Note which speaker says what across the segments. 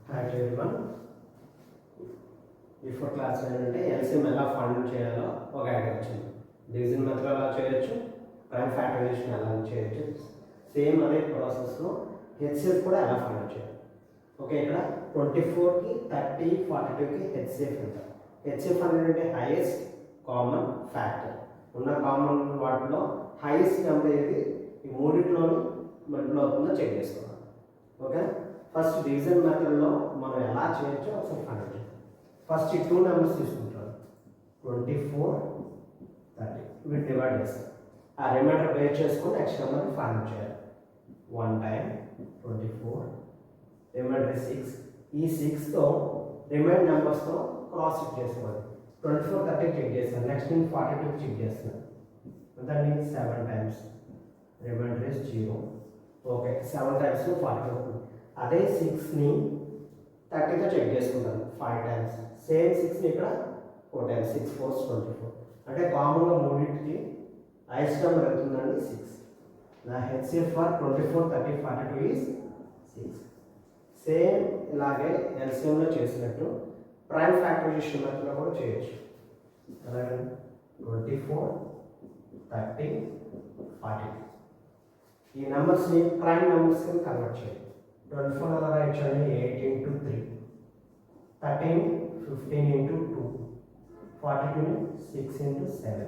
Speaker 1: Hi everyone. Before class ఏంటంటే LCM ఎలా find చేయాలో ఒక ఐడియా వచ్చింది. డివిజన్ మెథడ్ ఎలా చేయొచ్చు, ప్రైమ్ ఫ్యాక్టరైజేషన్ ఎలా చేయొచ్చు, సేమ్ అదే ప్రాసెస్లో హెచ్సిఎఫ్ కూడా ఎలా ఫైండ్ చేయాలి. ఓకే, ఇక్కడ 24కి 30 42కి హెచ్సిఎఫ్ అంటారు. హెచ్సిఎఫ్ అనేది హైయెస్ట్ కామన్ ఫ్యాక్టర్. ఉన్న కామన్ వాటిలో హైయెస్ట్ నెంబర్ ఏది ఈ మూడింటిలోని మల్టిపుల్ అవుతుందో చెక్ చేసుకోవాలి. ఓకే, ఫస్ట్ డివిజన్ మెథడ్లో మనం ఎలా చేయొచ్చో ఒకసారి ఫైండ్ చేయాలి. ఫస్ట్ ఈ 2 నెంబర్స్ తీసుకుంటారు, 24 30, వీటి డివైడ్ చేస్తారు. ఆ రిమైండర్ బేర్ చేసుకుని నెక్స్ట్ నెంబర్ని ఫైండ్ చేయాలి. 1 టైం 24, రిమైండర్ 6. ఈ 6తో రిమైండ్ నెంబర్స్తో క్రాస్ చెక్ చేసుకోవాలి. 24 30 చెక్ చేస్తాను, నెక్స్ట్ నేను 42 చెక్ చేస్తాను. దాన్ని 7 times, remainder is 0. Okay, 7 times 42. అదే 6ని 30తో చెక్ చేసుకుంటాను 5 టైమ్స్. సేమ్ 6ని ఇక్కడ 4 టైమ్స్, 6 4 24. అంటే కామన్గా మూడింటికి హైయెస్ట్ నెంబర్ అవుతుందండి 6. నా హెచ్సిఎఫ్ ఫర్ 24 30 42 ఈజ్ 6. సేమ్ ఇలాగే ఎల్సిఎంలో చేసినట్టు ప్రైమ్ ఫ్యాక్టరైజేషన్ మెథడ్లో కూడా చేయొచ్చు. అలాగే 24 30 42 ఈ నెంబర్స్ని ప్రైమ్ నెంబర్స్ని కన్వర్ట్ చేయాలి. 24 ఎలా రాయొచ్చండి, 8 into 3, 13 15 into 2, 42 6 into 7.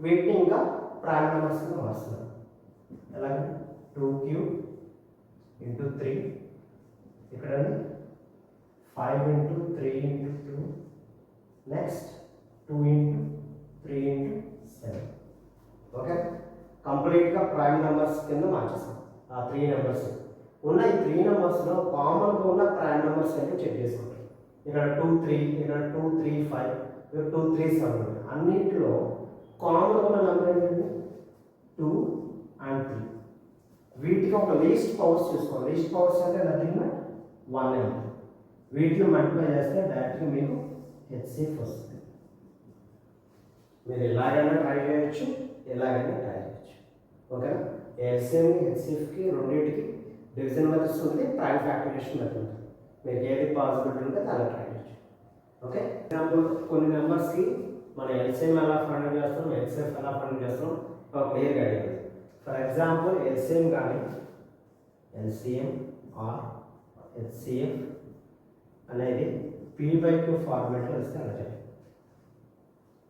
Speaker 1: వీటిని ఇంకా ప్రైమ్ నెంబర్స్ని మారుస్తున్నాం. అలాగే 2 cube into 3, ఇక్కడ 5 into 3 into 2, next 2 into 3 into 7. Okay, కంప్లీట్గా ప్రైమ్ నెంబర్స్ కింద మార్చేస్తాం. ఆ 3 నెంబర్స్ ఉన్న ఈ 3 నెంబర్స్లో కామన్గా ఉన్న ప్రైమ్ నెంబర్స్ ఏంటో చెక్ చేసుకుంటాం. ఇక్కడ 2 3, ఇక్కడ 2 3 5, ఇక్కడ 2 3 7. అన్నింటిలో కామన్గా ఉన్న నెంబర్ ఏంటంటే 2 and 3. వీటికి ఒక లీస్ట్ పవర్స్ చూసుకోవాలి. లీస్ట్ పవర్స్ అంటే నథింగ్ బట్ 1 నెంబర్. వీటిని మల్టిప్లై చేస్తే డైరెక్ట్గా మీకు హెచ్సిఎఫ్ వస్తుంది. మీరు ఎలాగైనా ట్రై చేయొచ్చు, ఎలాగైనా ట్రై చేయొచ్చు. ఓకేనా, ఎల్సిఎంకి హెచ్సిఎఫ్కి రెండింటికి డివిజన్ మెథడ్స్ ఉంది, ప్రైమ్ ఫ్యాక్టరైజేషన్ మెథడ్ ఉంది. మీకు ఏది పాసిబిలిటీ ఉంటే అలా ట్రై చేయొచ్చు. ఓకే, ఎగ్జాంపుల్ కొన్ని నెంబర్స్కి మనం ఎల్సిఎం ఎలా ఫైండ్ చేస్తాం, హెచ్సిఎఫ్ ఎలా ఫైండ్ చేస్తాం ఒక క్లియర్గా అడిగింది. ఫర్ ఎగ్జాంపుల్ ఎల్సిఎం కానీ ఎల్సిఎం ఆర్ హెచ్సిఎఫ్ అనేది P/Q ఫార్మాట్లో ఇస్తే అలా చేయాలి.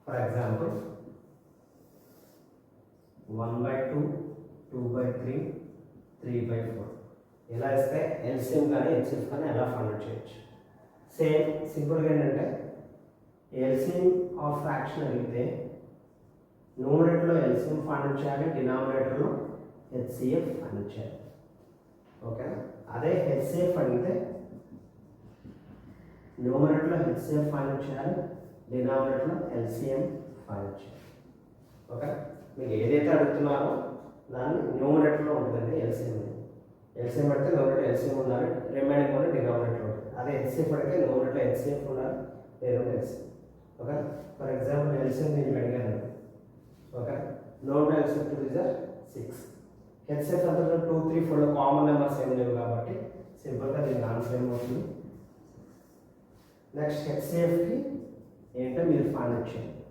Speaker 1: ఫర్ ఎగ్జాంపుల్ 1/2 2/3 3/4 ఇలా ఇస్తే ఎల్సిఎం కానీ హెచ్సిఎఫ్ కానీ ఎలా ఫైండ్ చేయొచ్చు. సేమ్ సింపుల్గా ఏంటంటే ఎల్సిఎం ఆఫ్ ఫ్రాక్షన్ అడిగితే న్యూమరేటర్లో ఎల్సిఎం ఫైండ్ చేయాలి, డినామినేటర్లో హెచ్సిఎఫ్ ఫైండ్ చేయాలి. ఓకేనా, అదే హెచ్సిఎఫ్ అడిగితే న్యూమరేటర్లో హెచ్సిఎఫ్ ఫైండ్ చేయాలి, డినామినేటర్లో ఎల్సిఎం ఫైండ్ చేయాలి. ఓకే, మీకు ఏదైతే అడుగుతున్నారో దాన్ని న్యూమరేటర్లో ఉంటుందండి ఎల్సిఎం. ఎల్సిఎం పెడితే న్యూమరేటర్ ఎల్సిఎం ఉండాలి, రిమైనింగ్ కూడా డినామినేటర్ ఉంటుంది. అదే హెచ్సిఎఫ్ పెడితే న్యూమరేటర్ హెచ్సిఎఫ్ ఉండాలి, లేదంటే LCM. Okay, for example LCM నేను అడిగాను. Okay, numerator LCM 2 is 6. HCF అంతా 2 3 4 కామన్ నెంబర్స్ ఏం లేవు కాబట్టి సింపుల్గా దీనికి ఆన్సర్ ఏమవుతుంది. నెక్స్ట్ హెచ్సిఎఫ్కి ఏంటో మీరు ఫైండ్ చేయండి.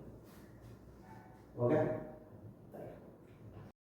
Speaker 1: ఓకే.